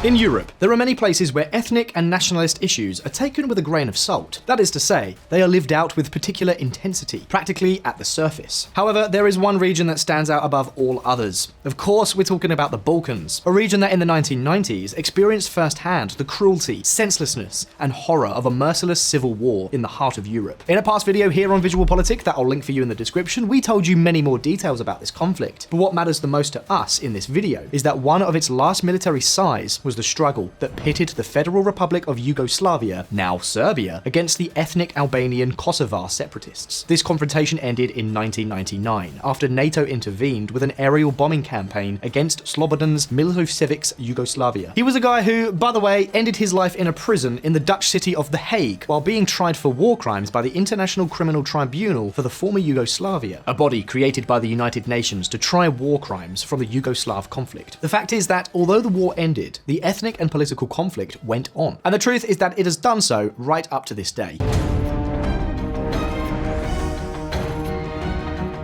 In Europe, there are many places where ethnic and nationalist issues are taken with a grain of salt. That is to say, they are lived out with particular intensity, practically at the surface. However, there is one region that stands out above all others. Of course, we're talking about the Balkans, a region that in the 1990s experienced firsthand the cruelty, senselessness, and horror of a merciless civil war in the heart of Europe. In a past video here on VisualPolitik that I'll link for you in the description, we told you many more details about this conflict. But what matters the most to us in this video is that one of its last military size was the struggle that pitted the Federal Republic of Yugoslavia, now Serbia, against the ethnic Albanian Kosovar separatists. This confrontation ended in 1999 after NATO intervened with an aerial bombing campaign against Slobodan's Milosevic's Yugoslavia. He was a guy who, by the way, ended his life in a prison in the Dutch city of The Hague while being tried for war crimes by the International Criminal Tribunal for the former Yugoslavia, a body created by the United Nations to try war crimes from the Yugoslav conflict. The fact is that although the war ended, the ethnic and political conflict went on. And the truth is that it has done so right up to this day.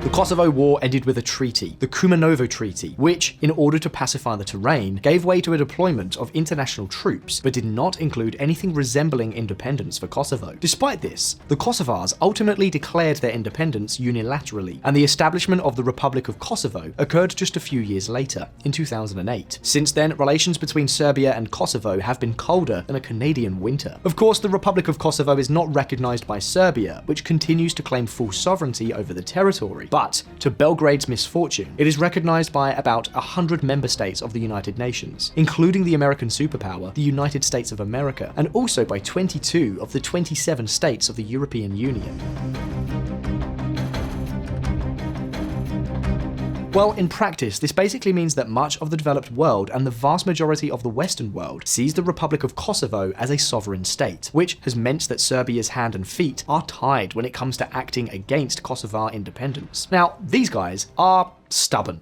The Kosovo War ended with a treaty, the Kumanovo Treaty, which, in order to pacify the terrain, gave way to a deployment of international troops, but did not include anything resembling independence for Kosovo. Despite this, the Kosovars ultimately declared their independence unilaterally, and the establishment of the Republic of Kosovo occurred just a few years later, in 2008. Since then, relations between Serbia and Kosovo have been colder than a Canadian winter. Of course, the Republic of Kosovo is not recognized by Serbia, which continues to claim full sovereignty over the territory. But, to Belgrade's misfortune, it is recognized by about 100 member states of the United Nations, including the American superpower, the United States of America, and also by 22 of the 27 states of the European Union. Well, in practice, this basically means that much of the developed world and the vast majority of the Western world sees the Republic of Kosovo as a sovereign state, which has meant that Serbia's hand and feet are tied when it comes to acting against Kosovar independence. Now, these guys are stubborn.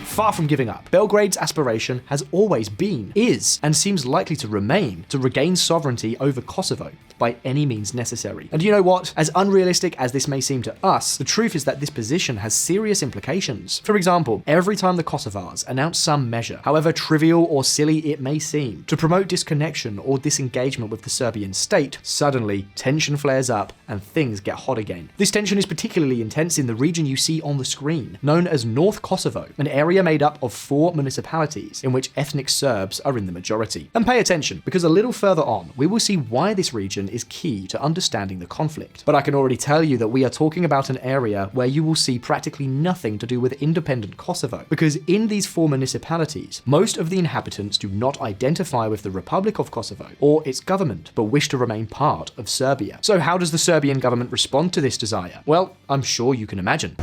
Far from giving up, Belgrade's aspiration has always been, is, and seems likely to remain, to regain sovereignty over Kosovo by any means necessary. And you know what? As unrealistic as this may seem to us, the truth is that this position has serious implications. For example, every time the Kosovars announce some measure, however trivial or silly it may seem, to promote disconnection or disengagement with the Serbian state, suddenly tension flares up and things get hot again. This tension is particularly intense in the region you see on the screen, known as North Kosovo, an area made up of 4 municipalities in which ethnic Serbs are in the majority. And pay attention, because a little further on, we will see why this region is key to understanding the conflict. But I can already tell you that we are talking about an area where you will see practically nothing to do with independent Kosovo, because in these 4 municipalities, most of the inhabitants do not identify with the Republic of Kosovo or its government, but wish to remain part of Serbia. So how does the Serbian government respond to this desire? Well, I'm sure you can imagine.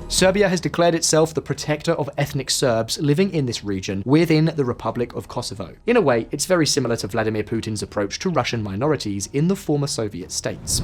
Serbia has declared itself the protector of ethnic Serbs living in this region within the Republic of Kosovo. In a way, it's very similar to Vladimir Putin's approach to Russian minorities in the former Soviet states.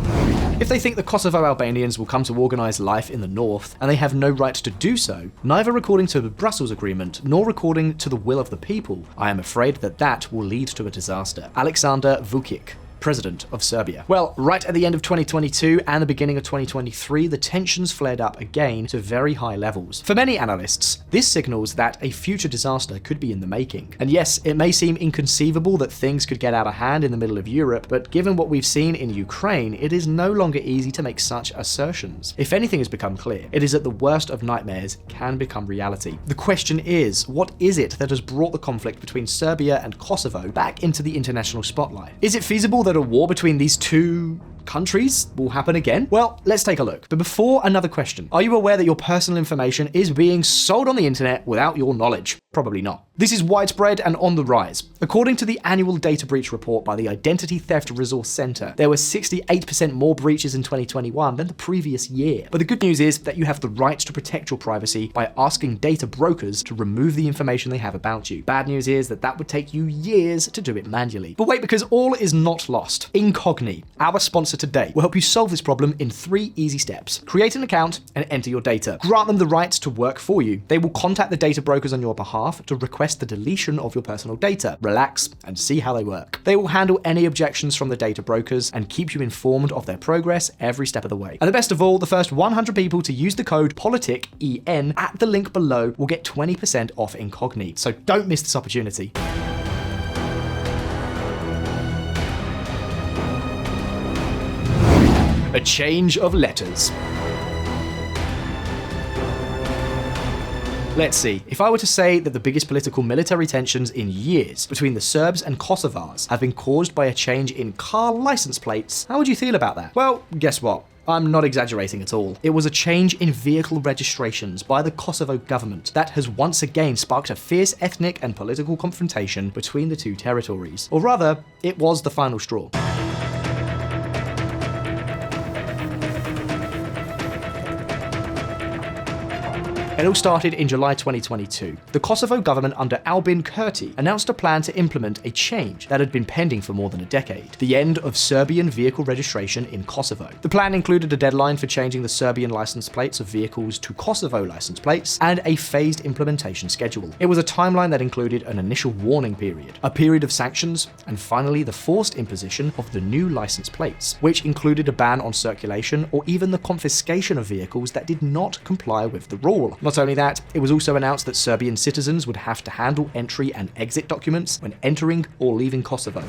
If they think the Kosovo Albanians will come to organize life in the north, and they have no right to do so, neither according to the Brussels Agreement nor according to the will of the people, I am afraid that that will lead to a disaster. Alexander Vučić, President of Serbia. Well, right at the end of 2022 and the beginning of 2023, the tensions flared up again to very high levels. For many analysts, this signals that a future disaster could be in the making. And yes, it may seem inconceivable that things could get out of hand in the middle of Europe, but given what we've seen in Ukraine, it is no longer easy to make such assertions. If anything has become clear, it is that the worst of nightmares can become reality. The question is, what is it that has brought the conflict between Serbia and Kosovo back into the international spotlight? Is it feasible that a war between these two countries will happen again? Well, let's take a look. But before, another question. Are you aware that your personal information is being sold on the internet without your knowledge? Probably not. This is widespread and on the rise. According to the annual data breach report by the Identity Theft Resource Center, there were 68% more breaches in 2021 than the previous year. But the good news is that you have the right to protect your privacy by asking data brokers to remove the information they have about you. Bad news is that that would take you years to do it manually. But wait, because all is not lost. Incogni, our sponsor sponsor today, will help you solve this problem in 3 easy steps. Create an account and enter your data. Grant them the rights to work for you. They will contact the data brokers on your behalf to request the deletion of your personal data. Relax and see how they work. They will handle any objections from the data brokers and keep you informed of their progress every step of the way. And the best of all, the first 100 people to use the code POLITIK, EN, at the link below will get 20% off incognito. So don't miss this opportunity. A change of letters. Let's see, if I were to say that the biggest political military tensions in years between the Serbs and Kosovars have been caused by a change in car license plates, how would you feel about that? Well, guess what? I'm not exaggerating at all. It was a change in vehicle registrations by the Kosovo government that has once again sparked a fierce ethnic and political confrontation between the two territories. Or rather, it was the final straw. It all started in July 2022. The Kosovo government under Albin Kurti announced a plan to implement a change that had been pending for more than a decade: the end of Serbian vehicle registration in Kosovo. The plan included a deadline for changing the Serbian license plates of vehicles to Kosovo license plates and a phased implementation schedule. It was a timeline that included an initial warning period, a period of sanctions, and finally the forced imposition of the new license plates, which included a ban on circulation or even the confiscation of vehicles that did not comply with the rule. Not only that, it was also announced that Serbian citizens would have to handle entry and exit documents when entering or leaving Kosovo.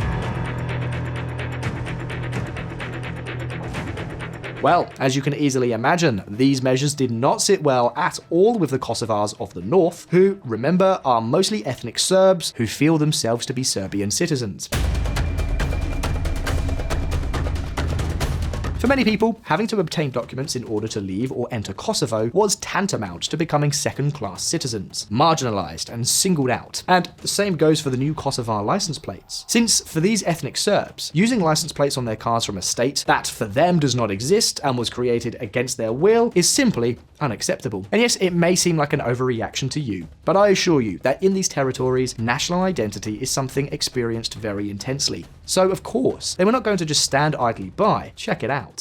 Well, as you can easily imagine, these measures did not sit well at all with the Kosovars of the north, who, remember, are mostly ethnic Serbs who feel themselves to be Serbian citizens. For many people, having to obtain documents in order to leave or enter Kosovo was tantamount to becoming second-class citizens, marginalized and singled out. And the same goes for the new Kosovar license plates. Since for these ethnic Serbs, using license plates on their cars from a state that for them does not exist and was created against their will is simply unacceptable. And yes, it may seem like an overreaction to you, but I assure you that in these territories, national identity is something experienced very intensely. So of course, they were not going to just stand idly by. Check it out.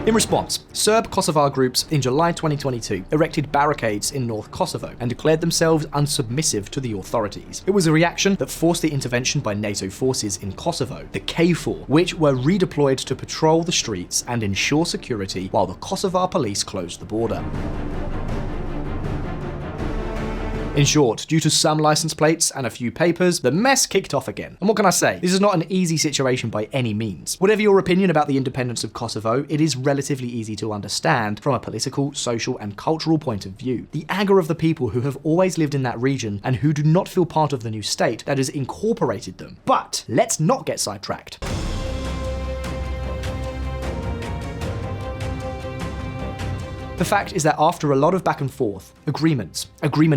In response, Serb Kosovar groups in July 2022 erected barricades in North Kosovo and declared themselves unsubmissive to the authorities. It was a reaction that forced the intervention by NATO forces in Kosovo, the KFOR, which were redeployed to patrol the streets and ensure security while the Kosovar police closed the border. In short, due to some license plates and a few papers, the mess kicked off again. And what can I say? This is not an easy situation by any means. Whatever your opinion about the independence of Kosovo, it is relatively easy to understand from a political, social, and cultural point of view. The anger of the people who have always lived in that region and who do not feel part of the new state that has incorporated them. But let's not get sidetracked. The fact is that after a lot of back and forth, agreement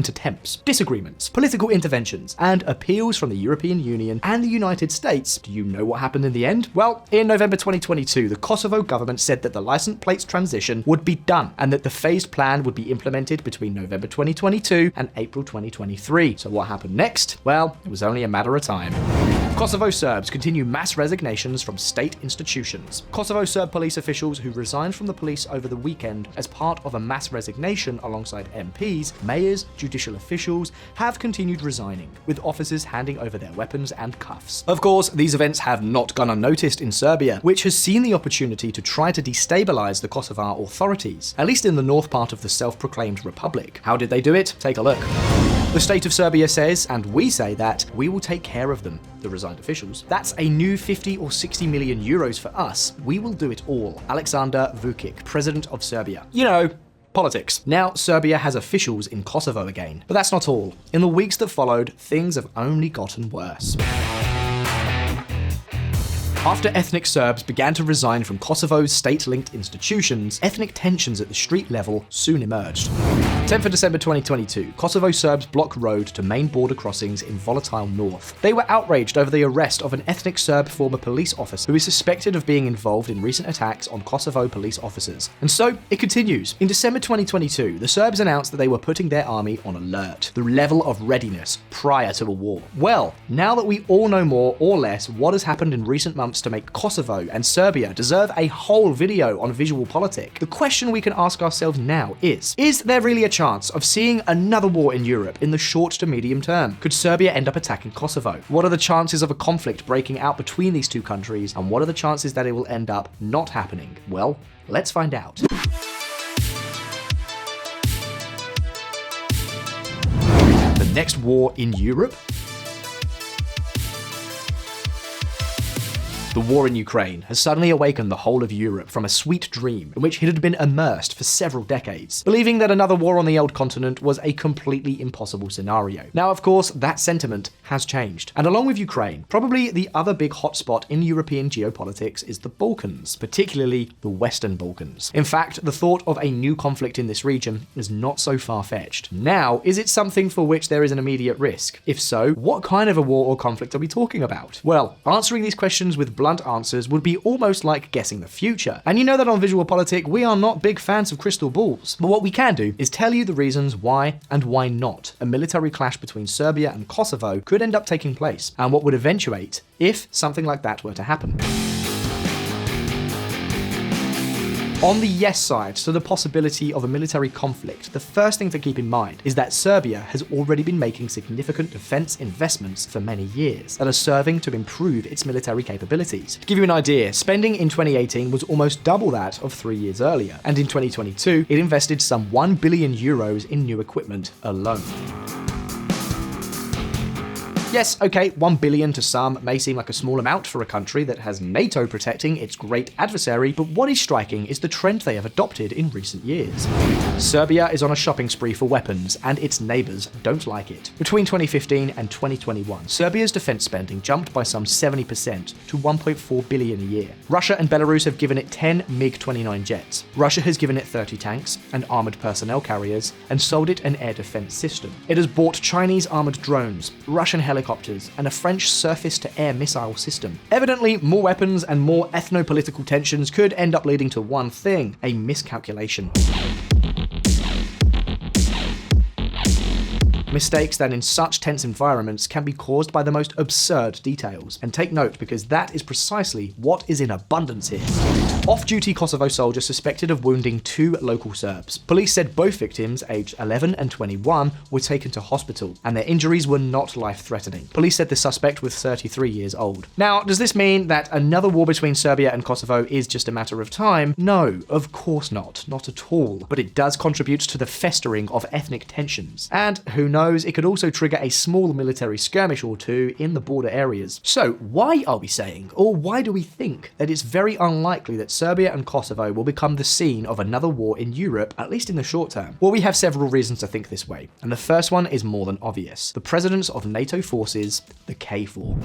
attempts, disagreements, political interventions, and appeals from the European Union and the United States, do you know what happened in the end? Well, in November 2022, the Kosovo government said that the license plates transition would be done and that the phased plan would be implemented between November 2022 and April 2023. So what happened next? Well, it was only a matter of time. Kosovo Serbs continue mass resignations from state institutions. Kosovo Serb police officials who resigned from the police over the weekend as part of a mass resignation alongside MPs, mayors, judicial officials have continued resigning, with officers handing over their weapons and cuffs. Of course, these events have not gone unnoticed in Serbia, which has seen the opportunity to try to destabilize the Kosovar authorities, at least in the north part of the self-proclaimed republic. How did they do it? Take a look. The state of Serbia says, and we say that, we will take care of them, the resigned officials. That's a new 50 or 60 million euros for us. We will do it all. Alexander Vučić, president of Serbia. You know, politics. Now, Serbia has officials in Kosovo again. But that's not all. In the weeks that followed, things have only gotten worse. After ethnic Serbs began to resign from Kosovo's state-linked institutions, ethnic tensions at the street level soon emerged. 10th of December 2022, Kosovo Serbs block road to main border crossings in volatile north. They were outraged over the arrest of an ethnic Serb former police officer who is suspected of being involved in recent attacks on Kosovo police officers. And so, it continues. In December 2022, the Serbs announced that they were putting their army on alert, the level of readiness prior to a war. Well, now that we all know more or less what has happened in recent months to make Kosovo and Serbia deserve a whole video on VisualPolitik, the question we can ask ourselves now is there really a chance of seeing another war in Europe in the short to medium term? Could Serbia end up attacking Kosovo? What are the chances of a conflict breaking out between these two countries, and what are the chances that it will end up not happening? Well, let's find out. The next war in Europe? The war in Ukraine has suddenly awakened the whole of Europe from a sweet dream in which it had been immersed for several decades, believing that another war on the old continent was a completely impossible scenario. Now, of course, that sentiment has changed, and along with Ukraine, probably the other big hotspot in European geopolitics is the Balkans, particularly the Western Balkans. In fact, the thought of a new conflict in this region is not so far-fetched. Now, is it something for which there is an immediate risk? If so, what kind of a war or conflict are we talking about? Well, answering these questions with blunt answers would be almost like guessing the future. And you know that on VisualPolitik, we are not big fans of crystal balls. But what we can do is tell you the reasons why and why not a military clash between Serbia and Kosovo could end up taking place, and what would eventuate if something like that were to happen. On the yes side to the possibility of a military conflict, the first thing to keep in mind is that Serbia has already been making significant defense investments for many years that are serving to improve its military capabilities. To give you an idea, spending in 2018 was almost double that of 3 years earlier, and in 2022 it invested some 1 billion euros in new equipment alone. Yes, okay, 1 billion to some may seem like a small amount for a country that has NATO protecting its great adversary, but what is striking is the trend they have adopted in recent years. Serbia is on a shopping spree for weapons, and its neighbours don't like it. Between 2015 and 2021, Serbia's defence spending jumped by some 70% to 1.4 billion a year. Russia and Belarus have given it 10 MiG-29 jets. Russia has given it 30 tanks and armoured personnel carriers, and sold it an air defence system. It has bought Chinese armoured drones, Russian helicopters, and a French surface-to-air missile system. Evidently, more weapons and more ethno-political tensions could end up leading to one thing: a miscalculation. Mistakes that in such tense environments can be caused by the most absurd details. And take note, because that is precisely what is in abundance here. Off-duty Kosovo soldiers suspected of wounding 2 local Serbs. Police said both victims, aged 11 and 21, were taken to hospital, and their injuries were not life-threatening. Police said the suspect was 33 years old. Now, does this mean that another war between Serbia and Kosovo is just a matter of time? No, of course not. Not at all. But it does contribute to the festering of ethnic tensions. And who knows, it could also trigger a small military skirmish or two in the border areas. So why are we saying, or why do we think, that it's very unlikely that Serbia and Kosovo will become the scene of another war in Europe, at least in the short term? Well, we have several reasons to think this way, and the first one is more than obvious. The presence of NATO forces, the KFOR.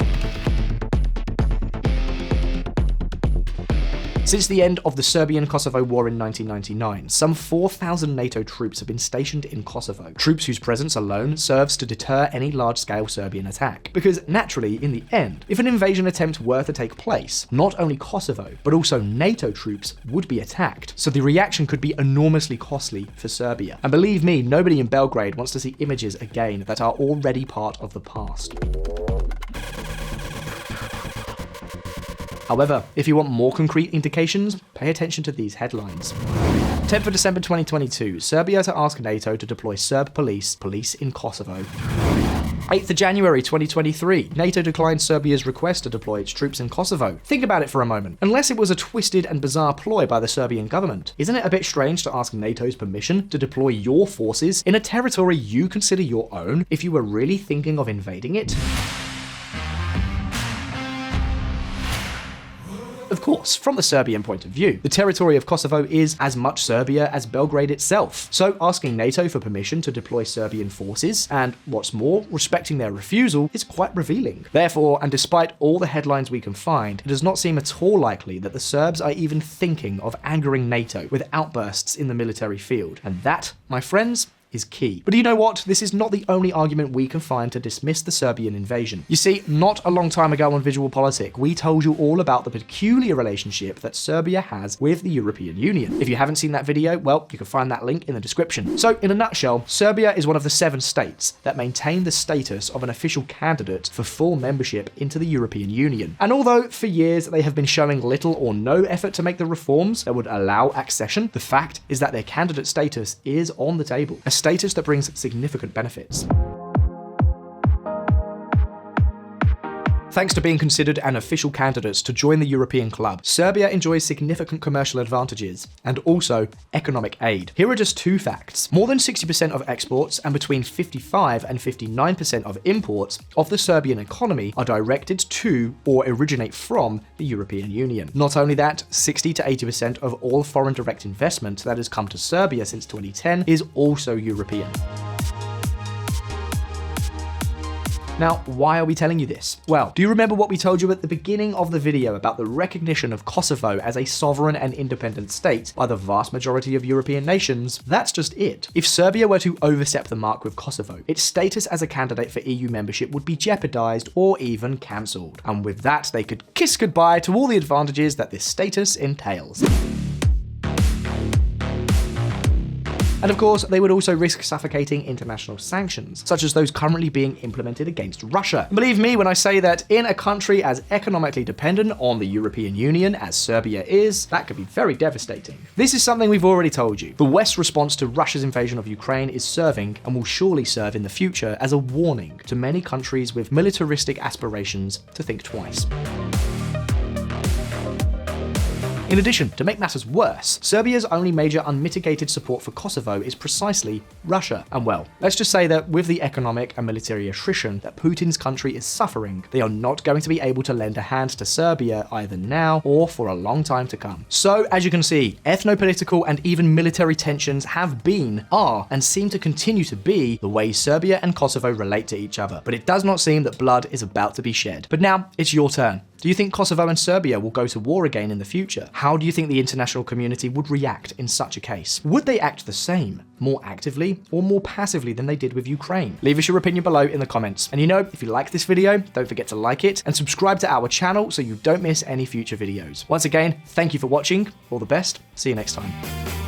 Since the end of the Serbian-Kosovo War in 1999, some 4,000 NATO troops have been stationed in Kosovo, troops whose presence alone serves to deter any large-scale Serbian attack. Because naturally, in the end, if an invasion attempt were to take place, not only Kosovo, but also NATO troops would be attacked, so the reaction could be enormously costly for Serbia. And believe me, nobody in Belgrade wants to see images again that are already part of the past. However, if you want more concrete indications, pay attention to these headlines. 10th of December 2022, Serbia to ask NATO to deploy Serb police in Kosovo. 8th of January 2023, NATO declined Serbia's request to deploy its troops in Kosovo. Think about it for a moment. Unless it was a twisted and bizarre ploy by the Serbian government, isn't it a bit strange to ask NATO's permission to deploy your forces in a territory you consider your own if you were really thinking of invading it? Of course, from the Serbian point of view, the territory of Kosovo is as much Serbia as Belgrade itself, so asking NATO for permission to deploy Serbian forces, and what's more, respecting their refusal, is quite revealing. Therefore, and despite all the headlines we can find, it does not seem at all likely that the Serbs are even thinking of angering NATO with outbursts in the military field, and that, my friends, is key. But you know what? This is not the only argument we can find to dismiss the Serbian invasion. You see, not a long time ago on VisualPolitik, we told you all about the peculiar relationship that Serbia has with the European Union. If you haven't seen that video, well, you can find that link in the description. So, in a nutshell, Serbia is one of the 7 states that maintain the status of an official candidate for full membership into the European Union. And although for years they have been showing little or no effort to make the reforms that would allow accession, the fact is that their candidate status is on the table. A status that brings significant benefits. Thanks to being considered an official candidate to join the European club, Serbia enjoys significant commercial advantages and also economic aid. Here are just 2 facts. More than 60% of exports and between 55 and 59% of imports of the Serbian economy are directed to or originate from the European Union. Not only that, 60 to 80% of all foreign direct investment that has come to Serbia since 2010 is also European. Now, why are we telling you this? Well, do you remember what we told you at the beginning of the video about the recognition of Kosovo as a sovereign and independent state by the vast majority of European nations? That's just it. If Serbia were to overstep the mark with Kosovo, its status as a candidate for EU membership would be jeopardized or even cancelled. And with that, they could kiss goodbye to all the advantages that this status entails. And of course, they would also risk suffocating international sanctions, such as those currently being implemented against Russia. And believe me when I say that in a country as economically dependent on the European Union as Serbia is, that could be very devastating. This is something we've already told you. The West's response to Russia's invasion of Ukraine is serving, and will surely serve in the future, as a warning to many countries with militaristic aspirations to think twice. In addition, to make matters worse, Serbia's only major unmitigated support for Kosovo is precisely Russia. And well, let's just say that with the economic and military attrition that Putin's country is suffering, they are not going to be able to lend a hand to Serbia either now or for a long time to come. So, as you can see, ethno-political and even military tensions have been, are, and seem to continue to be the way Serbia and Kosovo relate to each other. But it does not seem that blood is about to be shed. But now, it's your turn. Do you think Kosovo and Serbia will go to war again in the future? How do you think the international community would react in such a case? Would they act the same, more actively, or more passively than they did with Ukraine? Leave us your opinion below in the comments. And you know, if you like this video, don't forget to like it and subscribe to our channel so you don't miss any future videos. Once again, thank you for watching. All the best. See you next time.